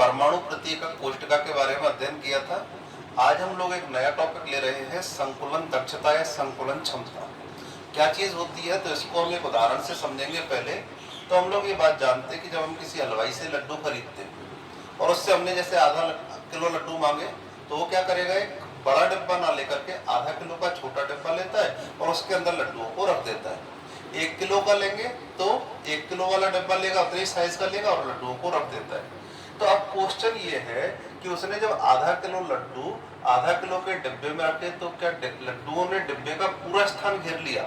परमाणु प्रति एकक कोष्ठिका के बारे में अध्ययन किया था। आज हम लोग एक नया टॉपिक ले रहे हैं, संकुलन दक्षता या संकुलन क्षमता। क्या चीज होती है, तो इसको हम एक उदाहरण से समझेंगे। पहले तो हम लोग ये बात जानते हैं कि जब हम किसी हलवाई से लड्डू खरीदते हैं और उससे हमने जैसे आधा किलो लड्डू मांगे, तो वो क्या करेगा, एक बड़ा डिब्बा ना लेकर के आधा किलो का छोटा डिब्बा लेता है और उसके अंदर लड्डुओं को रख देता है। 1 किलो का लेंगे तो 1 किलो वाला डिब्बा लेगा, उतनी साइज का लेगा और लड्डुओं को रख देता है। तो अब क्वेश्चन ये है कि उसने जब आधा किलो लड्डू आधा किलो के डिब्बे में रखे, तो क्या लड्डुओं ने डिब्बे का पूरा स्थान घेर लिया?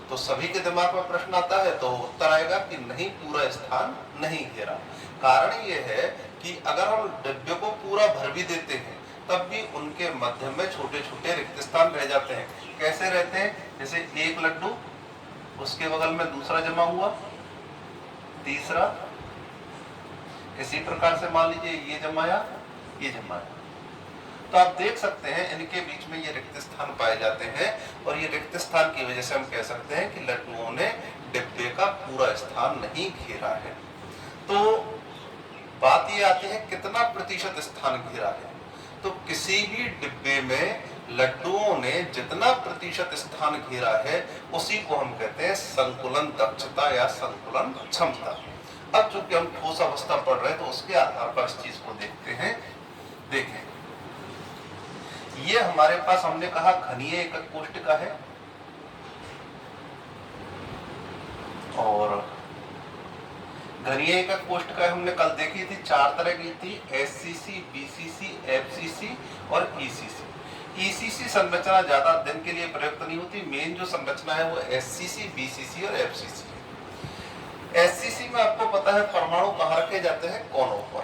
तो सभी के दिमाग में प्रश्न आता है, तो उत्तर आएगा कि नहीं, पूरा स्थान नहीं घेरा। कारण ये है कि अगर हम डिब्बे को पूरा भर भी देते हैं, तब भी उनके मध्य में छोटे छोटे रिक्त स्थान रह जाते हैं। कैसे रहते हैं? जैसे एक लड्डू, उसके बगल में दूसरा जमा हुआ, तीसरा, इसी प्रकार से मान लीजिए ये जमाया, ये जमाया। तो आप देख सकते हैं इनके बीच में ये रिक्त स्थान पाए जाते हैं और ये रिक्त स्थान की वजह से हम कह सकते हैं कि लड्डुओं ने डिब्बे का पूरा स्थान नहीं घेरा है। तो बात ये आती है कितना प्रतिशत स्थान घेरा है। तो किसी भी डिब्बे में लड्डुओं ने जितना प्रतिशत स्थान घेरा है, उसी को हम कहते हैं संकुलन दक्षता या संकुलन क्षमता। अब चूंकि हम ठोस अवस्था पढ़ रहे हैं, तो उसके आधार पर इस चीज को देखते हैं। देखें, ये हमारे पास हमने कहा घनीय एकक कोष्ठिका है और घनीय एकक कोष्ठिका हमने कल देखी थी, 4 तरह की थी, एससीसी, बीसीसी, एफसीसी और ईसीसी। ईसीसी संरचना ज्यादा अध्ययन के लिए प्रयुक्त नहीं होती। मेन जो संरचना है वो एससीसी, बीसीसी और एफसीसी है। एससीसी में आपको पता है परमाणु कहाँ रखे जाते हैं? कोनों पर।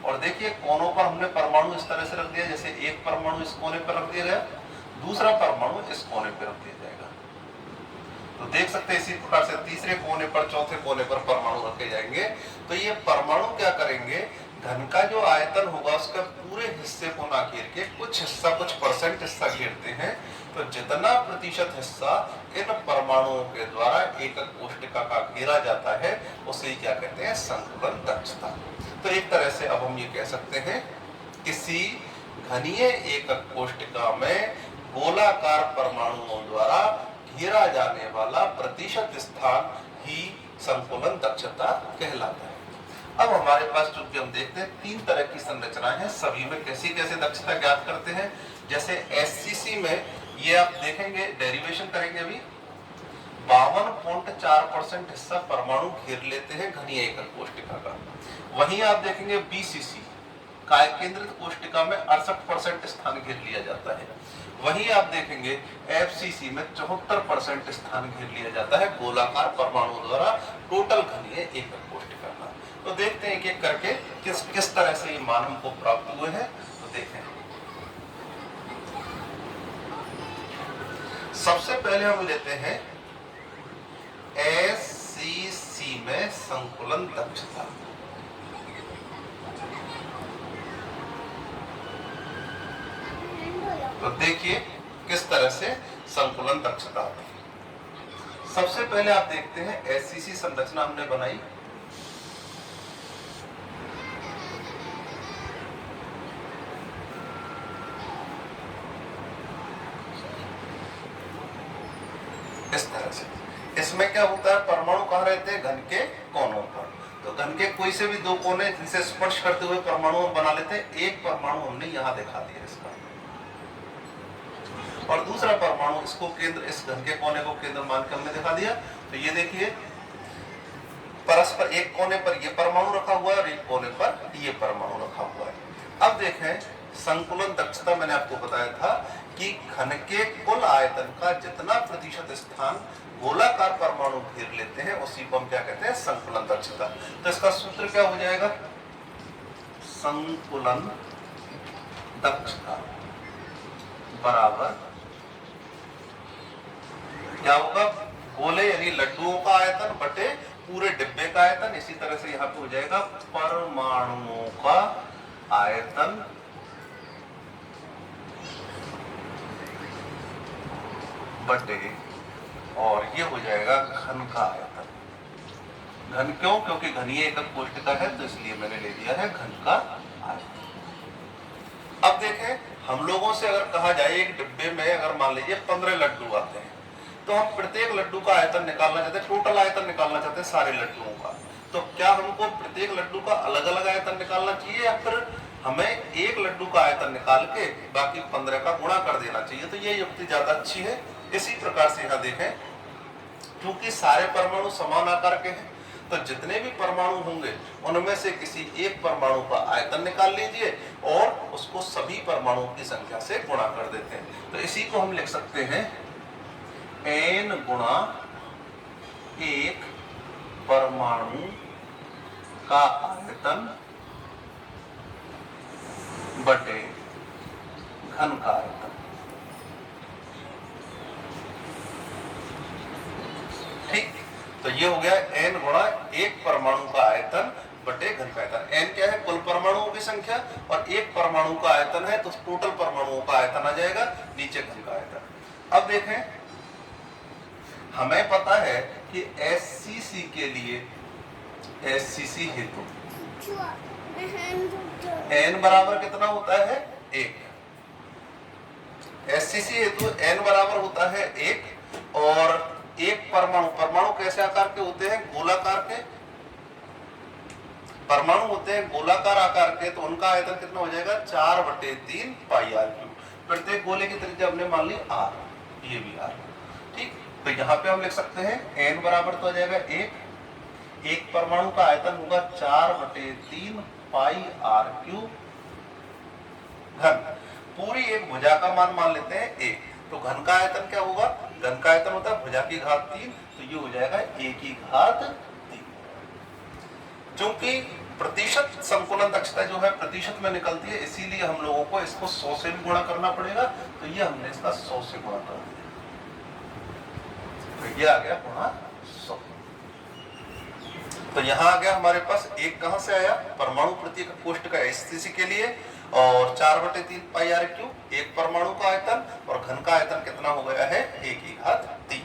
और देखिए कोनों पर हमने परमाणु इस तरह से रख दिया, जैसे एक परमाणु इस कोने पर रख दिया गया, दूसरा परमाणु इस कोने पर रख दिया जाएगा। तो देख सकते हैं इसी प्रकार से तीसरे कोने पर, चौथे कोने पर परमाणु रखे जाएंगे। तो ये परमाणु क्या करेंगे, घन का जो आयतन होगा उसका पूरे हिस्से को ना घेर के कुछ हिस्सा, कुछ परसेंट हिस्सा घेरते हैं। तो जितना प्रतिशत हिस्सा इन परमाणुओं के द्वारा एकक कोष्ठिका का घेरा जाता है, उसे क्या कहते हैं? संकुलन दक्षता। तो एक तरह से अब हम ये कह सकते हैं, किसी घनीय एकक कोष्ठिका में गोलाकार परमाणुओं द्वारा घेरा जाने वाला प्रतिशत स्थान ही संकुलन दक्षता कहलाता है। अब हमारे पास चूंकि हम देखते हैं 3 तरह की संरचनाएं हैं, सभी में कैसी कैसे दक्षता ज्ञात करते हैं। जैसे एससीसी में ये आप देखेंगे, डेरिवेशन करेंगे अभी, 52.4% हिस्सा परमाणु घेर लेते हैं घनीय एकक कोष्ठिका का। वहीं आप देखेंगे बीसीसी, काय केंद्रित कोष्ठिका में 68% स्थान घेर लिया जाता है। वहीं आप देखेंगे एफसीसी में 74% स्थान घेर लिया जाता है गोलाकार परमाणु द्वारा टोटल घनीय एकक कोष्ठिका का। तो देखते हैं एक एक करके किस तरह से ये मान हमको प्राप्त हुए हैं। तो देखें, सबसे पहले हम लेते हैं एससीसी में संकुलन दक्षता। तो देखिए किस तरह से संकुलन दक्षता होती है। सबसे पहले आप देखते हैं एससीसी संरचना हमने बनाई। इस तरह से इसमें क्या होता है, परमाणु कहाँ रहते हैं? घन के कोनों पर। तो घन के कोई से भी 2 कोने जिनसे स्पर्श करते हुए परमाणु बना लेते हैं। एक परमाणु हमने यहाँ दिखा दिया इसका, और दूसरा परमाणु इसको केंद्र, इस घन के कोने को केंद्र मान के हमने दिखा दिया। तो ये देखिए परस्पर एक कोने पर ये परमाणु रखा हुआ है और एक कोने पर ये परमाणु रखा हुआ है। अब देखें संकुलन दक्षता, मैंने आपको बताया था कि घन के कुल आयतन का जितना प्रतिशत स्थान गोलाकार परमाणु घेर लेते हैं, उसी को हम क्या कहते हैं? संकुलन दक्षता। तो इसका सूत्र क्या हो जाएगा? संकुलन दक्षता बराबर क्या होगा? गोले यानी लड्डुओं का आयतन बटे पूरे डिब्बे का आयतन। इसी तरह से यहाँ पे हो जाएगा परमाणुओं का आयतन बटे, और ये हो जाएगा घन का आयतन। घन क्यों? क्योंकि घनीय एकक कोष्ठिका है, तो इसलिए मैंने ले लिया है घन का अब देखें, हम लोगों से अगर कहा जाए एक डिब्बे में अगर मान लीजिए 15 लड्डू आते हैं, तो हम प्रत्येक लड्डू का आयतन निकालना चाहते हैं, टोटल आयतन निकालना चाहते हैं सारे लड्डुओं का। तो क्या हमको प्रत्येक लड्डू का अलग अलग आयतन निकालना चाहिए या फिर हमें एक लड्डू का आयतन निकाल के बाकी 15 का गुणा कर देना चाहिए? तो ये युक्ति ज्यादा अच्छी है। इसी प्रकार से यहाँ देखें, क्योंकि सारे परमाणु समान आकार के हैं, तो जितने भी परमाणु होंगे उनमें से किसी एक परमाणु का आयतन निकाल लीजिए और उसको सभी परमाणुओं की संख्या से गुणा कर देते हैं। तो इसी को हम लिख सकते हैं n गुणा एक परमाणु का आयतन बटे घन का आयतन। ठीक, तो ये हो गया n गुणा एक परमाणु का आयतन बटे घन का आयतन। n क्या है? कुल परमाणुओं की संख्या, और एक परमाणु का आयतन है तो टोटल परमाणुओं का आयतन आ जाएगा, नीचे घन का आयतन। अब देखें, हमें पता है कि SCC के लिए, SCC हेतु n बराबर कितना होता है? 1। SCC हेतु n बराबर होता है 1, और एक परमाणु कैसे आकार के होते हैं? गोलाकार के परमाणु होते हैं, गोलाकार आकार के, तो उनका आयतन कितना हो जाएगा? 4/3 पाई r क्यूब। प्रत्येक गोले की त्रिज्या हमने मान ली r, ये भी r। ठीक, तो यहाँ पे हम लिख सकते हैं n बराबर तो आ जाएगा 1, एक परमाणु का आयतन होगा 4/3 पाई r क्यूब घन। पूरी एक भुजा का मान लेते हैं 1, तो घन का आयतन क्या होगा? घन का आयतन होता है भुजा की घात 3, तो ये हो जाएगा a की घात 3। क्योंकि प्रतिशत संकुलन दक्षता जो है प्रतिशत में निकलती है, इसीलिए हम लोगों को इसको 100 से भी गुणा करना पड़ेगा, तो ये हमने इसका 100 से गुणा कर दिया, तो ये आ गया गुणा 100। तो यहाँ आ गया हमारे पास एक, कहां से आया? परमाणु प्रत्येक कोष्ठ का SCC के लिए, और 4/3 पाई r क्यूब एक परमाणु का आयतन, और घन का आयतन कितना हो गया है? a की घात 3।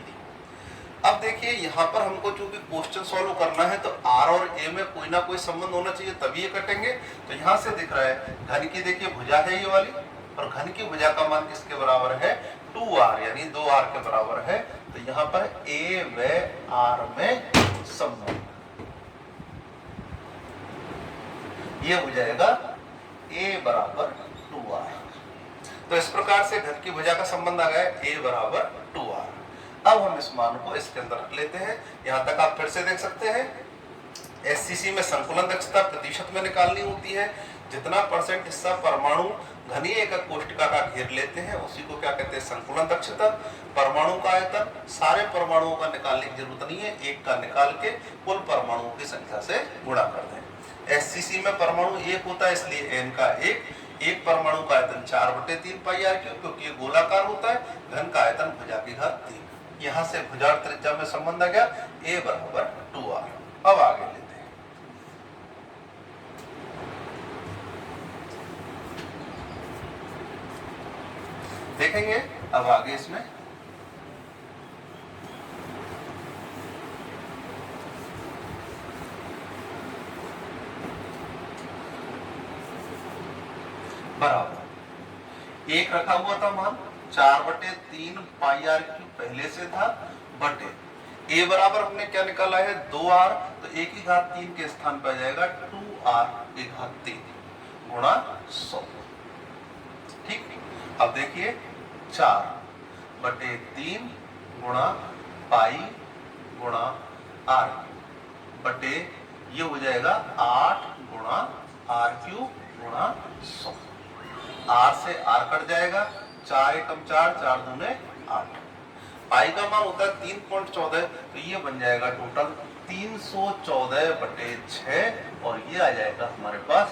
अब देखिए, यहाँ पर हमको चूंकि क्वेश्चन सॉल्व करना है तो r और a में कोई ना कोई संबंध होना चाहिए, तभी ये कटेंगे। तो यहाँ से दिख रहा है घन की, देखिए भुजा है ये वाली, और घन की भुजा का मान किसके बराबर है? 2r, यानी 2r के बराबर है। तो यहाँ पर a व r में संबंध, ये हो जाएगा a बराबर 2r। तो इस प्रकार से घन की भुजा का संबंध आ गया a बराबर 2r। अब हम इस मान को इसके अंदर रख लेते हैं। यहां तक आप फिर से देख सकते हैं, SCC में संकुलन दक्षता प्रतिशत में निकालनी होती है। जितना % हिस्सा परमाणु घनीय एकक कोष्ठिका का घेर लेते हैं उसी को क्या कहते हैं? संकुलन दक्षता। परमाणु का आयतन सारे परमाणुओं का निकालने की जरूरत नहीं है, एक का निकाल के कुल परमाणुओं की संख्या से गुणा कर दें। SCC में परमाणु 1 होता है, इसलिए n का 1, एक परमाणु का आयतन 4/3 पाई r क्यूब, क्योंकि ये गोलाकार होता है। घन का आयतन भुजा की घात 3। यहाँ से भुजा त्रिज्या में संबंध आ गया, a बराबर 2r। अब आगे लेते हैं, देखेंगे अब आगे इसमें बराबर एक रखा हुआ था मान 4/3 पाई r क्यूब पहले से था, बटे a बराबर हमने क्या निकाला है? 2r, तो a की घात 3 के स्थान पर आ जाएगा 2r की घात 3 गुणा 100। ठीक, अब देखिए 4/3 गुणा पाई गुणा r बटे ये हो जाएगा 8 गुणा r क्यूब गुणा 100। r से r कट जाएगा, 4 एकम 4, 4 दूने 8। पाई का मान होता है 3.14, तो ये बन जाएगा टोटल 314/6, और ये आ जाएगा हमारे पास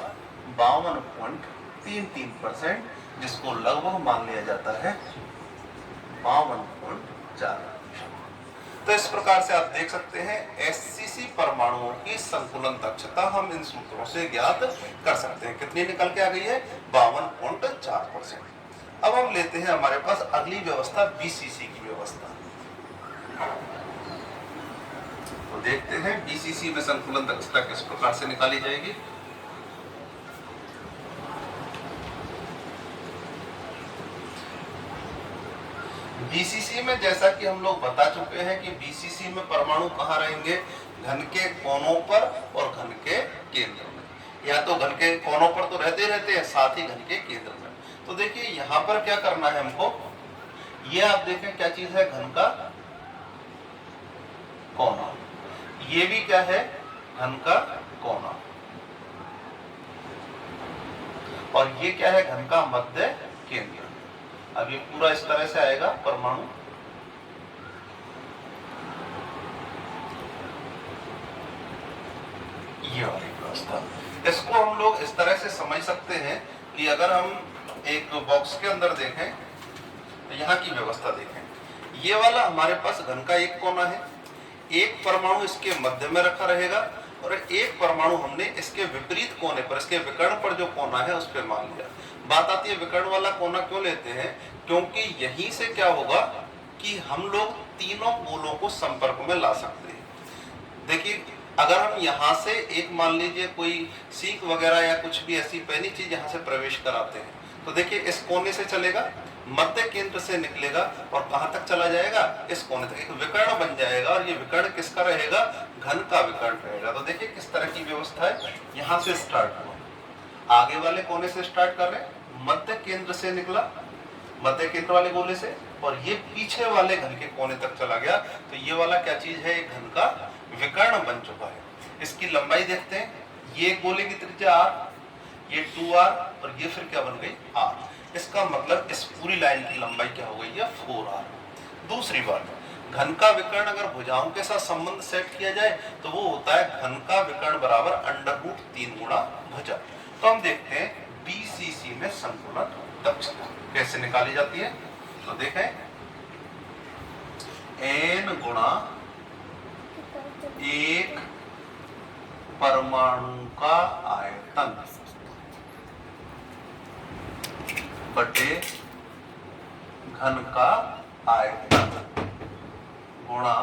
52.33%, जिसको लगभग मान लिया जाता है 52.4। तो इस प्रकार से आप देख सकते हैं SCC परमाणुओं की संकुलन दक्षता हम इन सूत्रों से ज्ञात कर सकते हैं। कितनी निकल के आ गई है? 52.4%। अब हम लेते हैं हमारे पास अगली व्यवस्था BCC की व्यवस्था। तो देखते हैं BCC में संकुलन दक्षता किस प्रकार से निकाली जाएगी। बीसीसी में जैसा कि हम लोग बता चुके हैं कि बीसीसी में परमाणु कहाँ रहेंगे, घन के कोनों पर और घन के केंद्र में। या तो घन के कोनों पर तो रहते हैं, साथ ही घन के केंद्र में। तो देखिए यहाँ पर क्या करना है हमको, ये आप देखें क्या चीज है, घन का कोना। ये भी क्या है, घन का कोना। और ये क्या है, घन का मध्य केंद्र। अब ये पूरा इस तरह से आएगा परमाणु। ये वाली व्यवस्था, इसको हम लोग इस तरह से समझ सकते हैं कि अगर हम एक बॉक्स के अंदर देखें तो यहाँ की व्यवस्था देखें। ये वाला हमारे पास घन का एक कोना है, एक परमाणु इसके मध्य में रखा रहेगा और एक परमाणु हमने इसके विपरीत कोने पर, इसके विकर्ण पर जो कोना है उस पर मान लिया। बात आती है विकर्ण वाला कोना क्यों लेते हैं, क्योंकि यहीं से क्या होगा कि हम लोग तीनों गोलों को संपर्क में ला सकते हैं। देखिए अगर हम यहाँ से एक मान लीजिए कोई सीख वगैरह या कुछ भी ऐसी पहली चीज यहाँ से प्रवेश कराते हैं, तो देखिए इस कोने से चलेगा, मध्य केंद्र से निकलेगा और कहाँ तक चला जाएगा, इस कोने तक। एक विकर्ण बन जाएगा और ये विकर्ण किसका रहेगा, घन का विकर्ण रहेगा। तो देखिए किस तरह की व्यवस्था है, यहाँ से स्टार्ट हुआ, आगे वाले कोने से स्टार्ट कर रहे हैं, मध्य केंद्र से निकला, मध्य केंद्र वाले गोले से, और ये पीछे वाले घन के कोने तक चला गया। तो ये वाला क्या चीज है, एक घन का विकर्ण बन चुका है। इसकी लंबाई देखते हैं, ये गोले की त्रिज्या r, ये 2r और ये फिर क्या बन गई r। इसका मतलब इस पूरी लाइन की लंबाई क्या हो गई है, 4r। दूसरी बात, घन का विकर्ण अगर भुजाओं के साथ संबंध सेट किया जाए तो वो होता है घन का विकर्ण बराबर √3 गुणा भुजा। तो हम देखते हैं बीसीसी में संतुलन दक्षता कैसे निकाली जाती है। तो देखें, n गुणा एक परमाणु का आयतन बटे घन का आयतन गुणा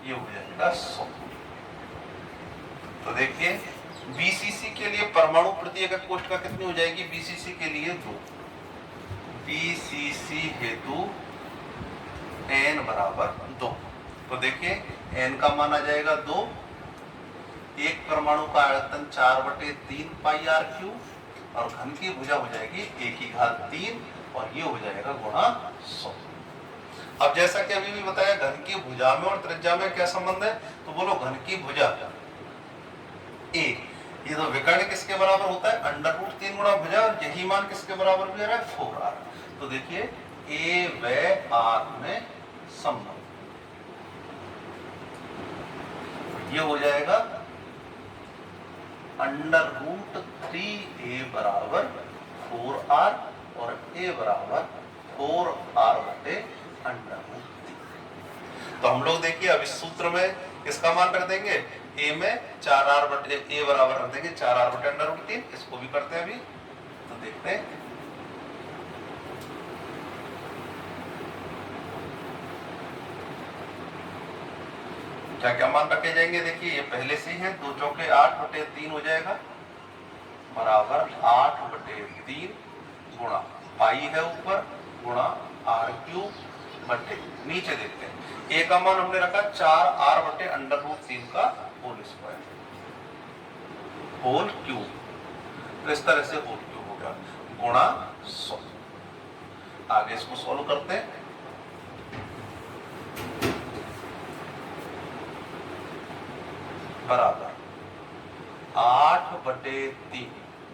ये हो जाएगा 100। तो देखिए बीसीसी के लिए परमाणु प्रति एकक कोष्ठक कितनी हो जाएगी, बीसीसी के लिए 2, बीसीसी हेतु n बराबर 2। तो देखिए n का मान आ जाएगा 2, एक परमाणु का आयतन 4/3 पाई r क्यूब और घन की भुजा हो जाएगी 1/3 और ये हो जाएगा गुणा 100। अब जैसा कि अभी भी बताया घन की भुजा में और त्रिज्या में क्या संबंध है, तो बोलो घन की भुजा a, ये तो विकर्ण किसके बराबर होता है, √3 गुणा भुजा, और यही मान किसके बराबर भी आ रहा है, 4r। तो देखिए a व r में संबंध, ये हो जाएगा √3a बराबर 4r और a बराबर 4r बटे √3। तो हम लोग देखिए अब इस सूत्र में इसका मान रख देंगे, a में 4r बटे a बराबर रख देंगे 4r बटे √3। इसको भी करते हैं अभी, तो देखते हैं। क्या क्या मान रखे जाएंगे, देखिए ये पहले से ही है, 2 चौके 8/3 हो जाएगा बराबर 8/3 गुणा पाई है ऊपर गुणा r क्यूब बटे, नीचे देखते हैं a का मान हमने रखा 4r बटे √3 का होल स्क्वायर, होल क्यूब। तो इस तरह से होल क्यूब हो गया गुणा 100। आगे इसको सॉल्व करते हैं। बराबर 8/3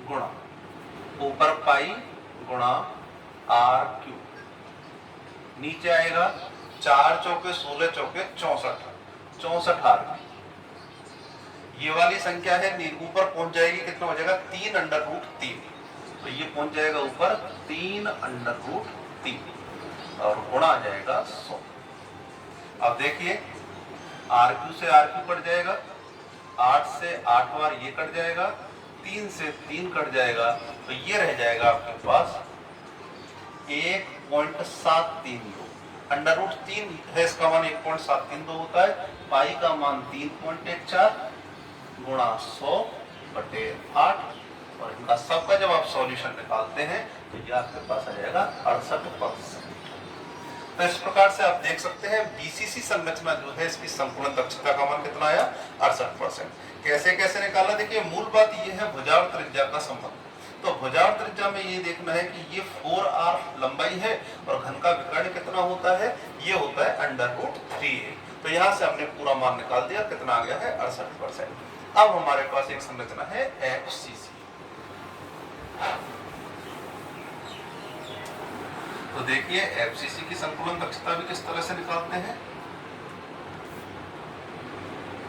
गुणा ऊपर पाई गुणा r क्यूब, नीचे आएगा 4 चौके 16 चौके 64 r। ये वाली संख्या है ऊपर पहुंच जाएगी, कितना हो जाएगा 3√3। तो ये पहुंच जाएगा ऊपर 3√3 और गुणा आ जाएगा 100। अब देखिए r क्यू से r क्यू कट जाएगा, 8 से 8 बार ये कट जाएगा, 3 से 3 कट जाएगा, तो ये रह जाएगा आपके पास 1.732। √3 है, इसका मान 1.732 होता है। पाई का मान 3.14 गुणा 100/8 और इनका सबका जब आप सॉल्यूशन निकालते हैं तो ये आपके पास आ जाएगा 68%। तो इस प्रकार से आप देख सकते हैं बीसीसी संरचना जो है इसकी संकुलन दक्षता का मान कितना आया 68%। कैसे कैसे निकाला, देखिए मूल बात ये है भुजा और त्रिज्या का संबंध। तो भुजा और त्रिज्या में ये देखना है कि ये 4r लंबाई है और घन का विकर्ण कितना होता है, ये होता है √3a। तो यहाँ से हमने पूरा मान निकाल दिया, कितना आ गया है 68%। अब हमारे पास एक संरचना है FCC। तो देखिए FCC की संकुलन दक्षता भी किस तरह से निकालते हैं।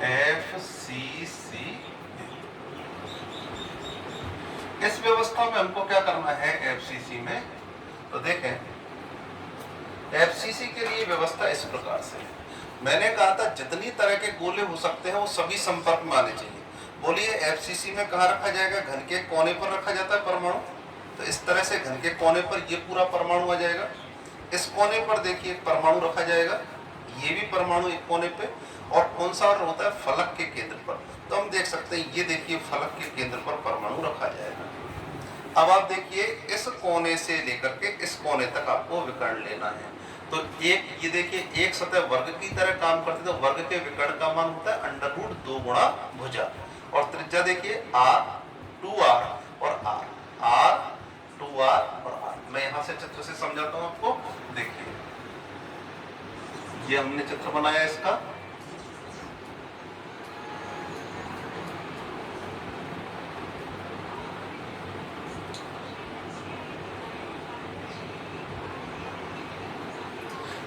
FCC इस व्यवस्था में हमको क्या करना है FCC में, तो देखें FCC के लिए व्यवस्था इस प्रकार से है। मैंने कहा था जितनी तरह के गोले हो सकते हैं वो सभी संपर्क में आने चाहिए। बोलिए FCC में कहाँ रखा जाएगा, घन के कोने पर रखा जाता है परमाणु। तो इस तरह से घन के कोने पर ये पूरा परमाणु आ जाएगा। इस कोने पर देखिए एक परमाणु रखा जाएगा, ये भी परमाणु एक कोने पे, और कौन सा होता है फलक के केंद्र पर। तो हम देख सकते हैं ये देखिए फलक के केंद्र पर परमाणु रखा जाएगा। अब आप देखिए इस कोने से लेकर के इस कोने तक आपको विकर्ण लेना है। तो एक ये देखिए एक सतह वर्ग की तरह काम करती है, तो वर्ग के विकर्ण का मान होता है √2 गुणा भुजा, और त्रिज्या देखिए r 2r और r 2r और r। मैं यहां से चित्र से समझाता हूं आपको। देखिए ये हमने चित्र बनाया इसका,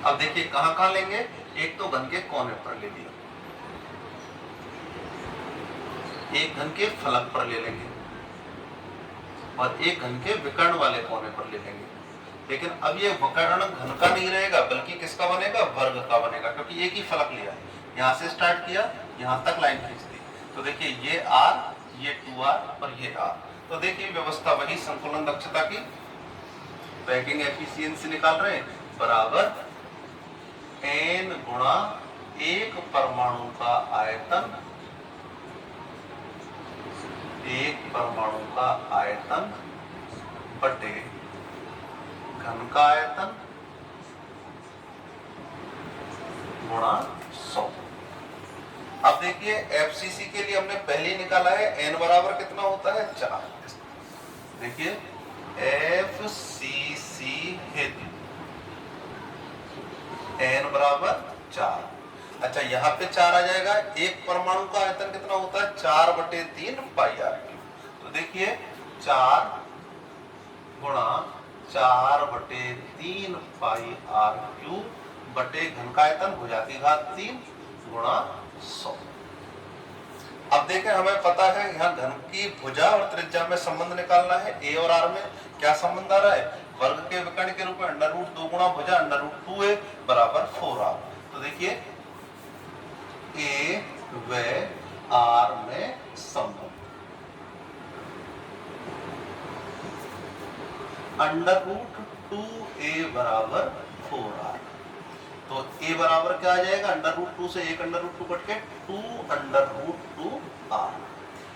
अब देखिए कहां कहां लेंगे, एक तो घन के कोने पर ले लिया, एक घन के फलक पर ले लेंगे और एक घन के विकर्ण वाले कोने पर ले लेंगे। लेकिन अब ये विकर्ण घन का नहीं रहेगा बल्कि किसका बनेगा, वर्ग का बनेगा, क्योंकि एक ही फलक लिया है। यहां से स्टार्ट किया, यहां तक लाइन खींच दी। तो देखिए ये r, ये 2r और ये r। तो देखिए व्यवस्था वही संकुलन दक्षता की, पैकिंग एफिशिएंसी निकाल रहे हैं, बराबर n गुणा एक परमाणु का आयतन, एक परमाणु का आयतन बटे घन का आयतन गुणा 100। अब देखिए FCC के लिए हमने पहले ही निकाला है, n बराबर कितना होता है 4। देखिए FCC हेतु n बराबर 4। अच्छा यहाँ पे 4 आ जाएगा। एक परमाणु का आयतन कितना होता है 4/3 πr3। तो देखिए 4 गुणा 4/3 πr3 बटे घन का आयतन भुजा की घात 3 गुणा 100। अब देखें हमें पता है यहाँ घन की भुजा और त्रिज्या में संबंध निकालना है। a और r में क्या संबंध आ रहा है, वर्ग के विकर्ण के रूप में √2 गुणा भुजा √2a बराबर 4r। तो देखिए a व r में संबंध √2a बराबर 4r। तो a बराबर क्या आ जाएगा, √2 से 1 √2 कट के 2 √2r।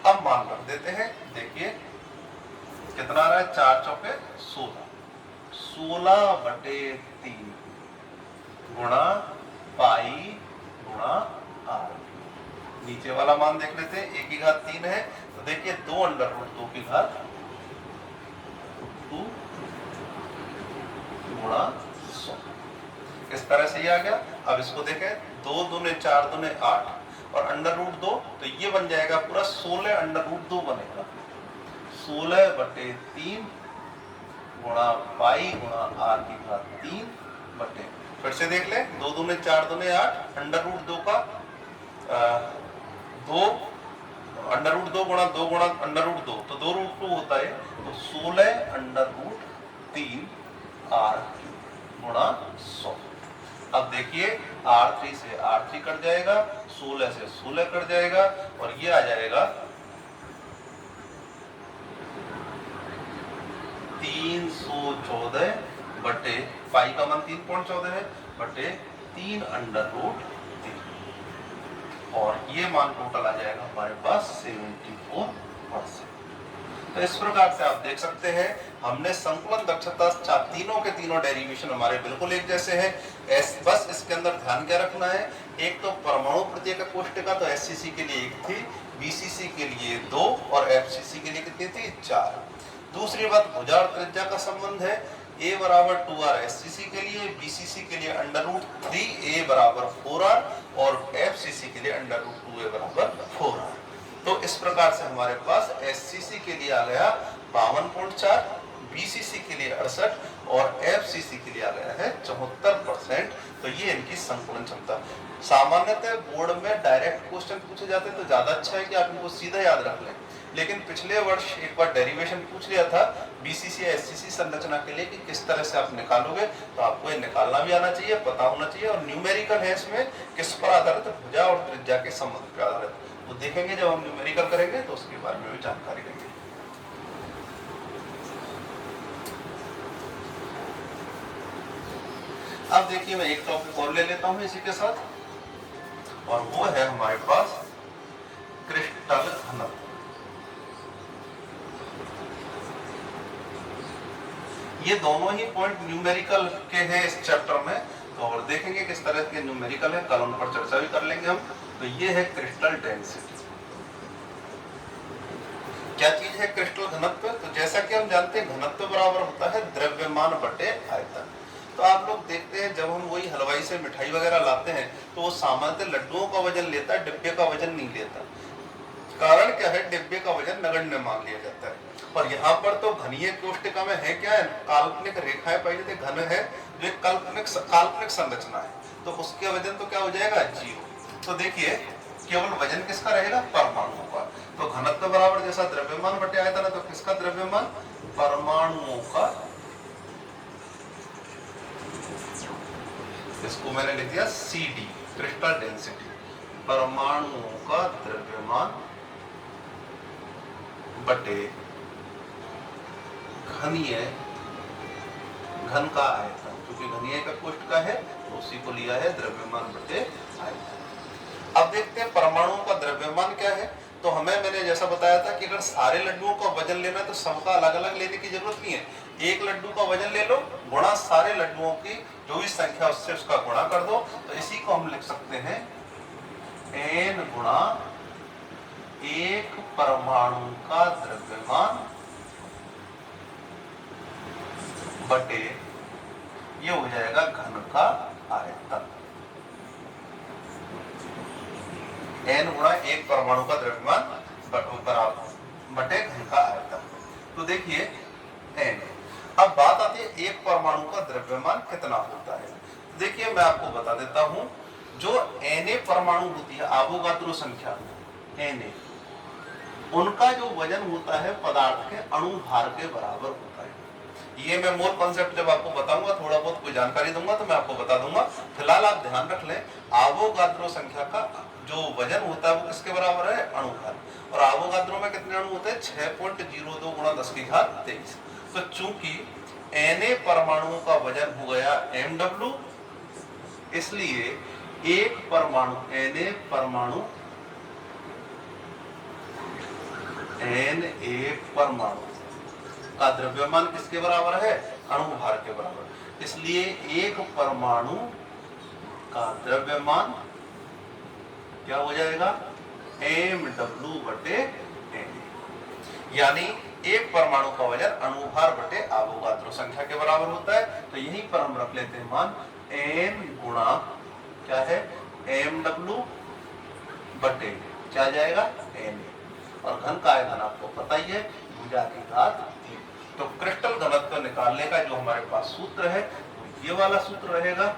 अब मान रख देते हैं। देखिए कितना आ रहा है, 4 चौके 16, 16/3 गुणा पाई गुणा r। नीचे वाला मान देख लेते हैं, 1 की घात 3 है, तो देखिए 2 √2 की घात 2 गुणा 100। इस तरह से ये आ गया। अब इसको देखें, 2 दूने 4 दूने 8 और √2, तो ये बन जाएगा पूरा 16 √2 बनेगा, 16/3 गुणा पाई गुणा r की घात 3 बटे, फिर से देख ले, 2 दूने 4 दूने 8, √2 का 2 √2 गुणा 2 गुणा √2, तो 2√2 होता है, तो 16√3 r3 गुणा 100। अब देखिए r3 से r3 कट जाएगा, 16 से 16 कट जाएगा, और ये आ जाएगा 314 बटे पाई का मान 3.14 है बटे 3 √3, और ये मान टोटल आ जाएगा हमारे पास 74%। तो इस प्रकार से आप देख सकते हैं हमने संकुलन दक्षता तीनों के तीनों डेरिवेशन हमारे बिल्कुल एक जैसे हैं। बस इसके अंदर ध्यान क्या रखना है, एक तो परमाणु प्रत्येक कोष्ठिका तो एससीसी के लिए 1 थी, बीसीसी के लिए 2 और एफसीसी के लिए कितनी थी 4। दूसरी बात भुजा और त्रिज्या का संबंध है, a बराबर 2r एससीसी के लिए, बीसीसी के लिए √3a बराबर 4r और एफसीसी के लिए √2a बराबर 4r। तो इस प्रकार से हमारे पास एससीसी के लिए आ गया 52.4, बीसीसी के लिए 68 और एफसीसी के लिए आ गया है 74%। तो ये इनकी संकुलन क्षमता। सामान्यतः बोर्ड में डायरेक्ट क्वेश्चन पूछे जाते तो ज्यादा अच्छा है कि आप इनको सीधा याद रख लें, लेकिन पिछले वर्ष एक बार डेरिवेशन पूछ लिया था बीसीसी एससीसी संरचना के लिए कि किस तरह से आप निकालोगे, तो आपको ये निकालना भी आना चाहिए, पता होना चाहिए। और न्यूमेरिकल है इसमें किस पर आधारित, भुजा और त्रिज्या के संबंध पर आधारित। वो देखेंगे जब हम न्यूमेरिकल करेंगे तो उसके बारे में भी जानकारी लेंगे। अब देखिए मैं एक टॉपिक और ले लेता हूं इसी के साथ, और वो है हमारे पास क्रिस्टल घनत्व। ये दोनों ही पॉइंट न्यूमेरिकल के हैं इस चैप्टर में, तो और देखेंगे किस तरह के न्यूमेरिकल है, कल उन पर चर्चा भी कर लेंगे हम। तो ये है क्रिस्टल डेंसिटी। क्या चीज है क्रिस्टल घनत्व? तो जैसा कि हम जानते हैं घनत्व बराबर होता है द्रव्यमान बटे आयतन। तो आप लोग देखते हैं जब हम वही हलवाई से मिठाई वगैरह लाते हैं तो वो सामान्यतः लड्डुओं का वजन लेता है, डिब्बे का वजन नहीं लेता। कारण क्या है, डिब्बे का वजन नगण्य मान लिया जाता है। और यहाँ पर तो घनीय कोष्ठिका में है क्या है, काल्पनिक रेखाएं पहले थे, घन है जो एक काल्पनिक संरचना है, तो उसके वजन तो क्या हो जाएगा 0। तो देखिए केवल वजन किसका रहेगा, परमाणुओं का। तो घनत्व बराबर जैसा द्रव्यमान बटे आयतन है, तो किसका द्रव्यमान, परमाणुओं का। इसको मैंने लिख दिया CD, क्रिस्टल डेंसिटी, परमाणुओं का द्रव्यमान बटे घन का आयतन, क्योंकि घनीय का कोष्ठ का है तो उसी को लिया है द्रव्यमान बटे आयतन। अब देखते हैं परमाणुओं का द्रव्यमान क्या है। तो मैंने जैसा बताया था कि अगर सारे लड्डुओं का वजन लेना है तो सबका अलग अलग लेने की जरूरत नहीं है, एक लड्डू का वजन ले लो गुणा सारे लड्डुओं की जो भी संख्या उससे उसका गुणा कर दो। तो इसी को हम लिख सकते हैं n गुणा एक परमाणु का द्रव्यमान बटे ये हो जाएगा घन का आयतन। n गुणा एक परमाणु का द्रव्यमान बटे घन का आयतन। तो देखिए n। अब बात आती है एक परमाणु का द्रव्यमान कितना होता है। देखिए मैं आपको बता देता हूं, जो Na परमाणु होती है, आवोगाद्रो संख्या Na, उनका जो वजन होता है पदार्थ के अणु भार के बराबर होता है। ये मैं मूल कॉन्सेप्ट जब आपको बताऊंगा, थोड़ा बहुत कोई जानकारी दूंगा तो मैं आपको बता दूंगा। फिलहाल आप ध्यान रख लें, आवोगाद्रो संख्या का जो वजन होता है वो किसके बराबर है, अणु भार। और आवोगाद्रो में कितने अणु होते हैं, 6.02 गुणा 10⁻23। तो चूंकि Na परमाणुओं का वजन हो गया mw, इसलिए एक परमाणु Na परमाणु का द्रव्यमान किसके बराबर है, अणु भार के बराबर। इसलिए एक परमाणु का द्रव्यमान क्या हो जाएगा, mw बटे Na, यानी एक परमाणु का वजन अणु भार बटे आवोगाद्रो संख्या के बराबर होता है। तो यहीं पर हम रख लेते हैं मान n गुणा क्या है, mw बटे क्या जाएगा Na। और घन का आयतन आपको पता ही है, भुजा की घात 3। तो क्रिस्टल घनत्व निकालने का जो हमारे पास सूत्र है ये वाला सूत्र रहेगा,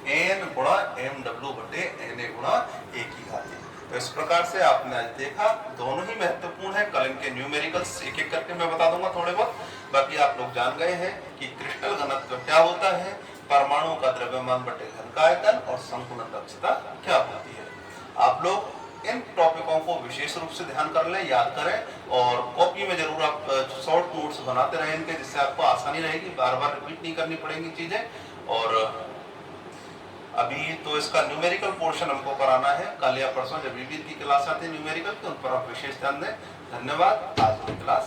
n गुणा mw बटे Na गुणा a की घात 1। तो इस प्रकार से आपने आज देखा, दोनों ही महत्वपूर्ण है। कल इनके न्यूमेरिकल्स एक एक करके मैं बता दूंगा थोड़े बहुत, बाकी आप लोग जान गए हैं कि क्रिस्टल घनत्व क्या होता है, परमाणु का द्रव्यमान बटे घन का आयतन और संकुलन दक्षता क्या होती है। आप लोग इन टॉपिकों को विशेष रूप से ध्यान कर लें, याद करें और कॉपी में जरूर आप शॉर्ट नोट्स बनाते रहें इनके, जिससे आपको आसानी रहेगी, बार बार रिपीट नहीं करनी पड़ेंगी चीजें। और अभी तो इसका न्यूमेरिकल पोर्शन हमको कराना है, कल या परसों जब विविध की क्लास आती है न्यूमेरिकल की, उन पर आप विशेष ध्यान दें। धन्यवाद। आज की क्लास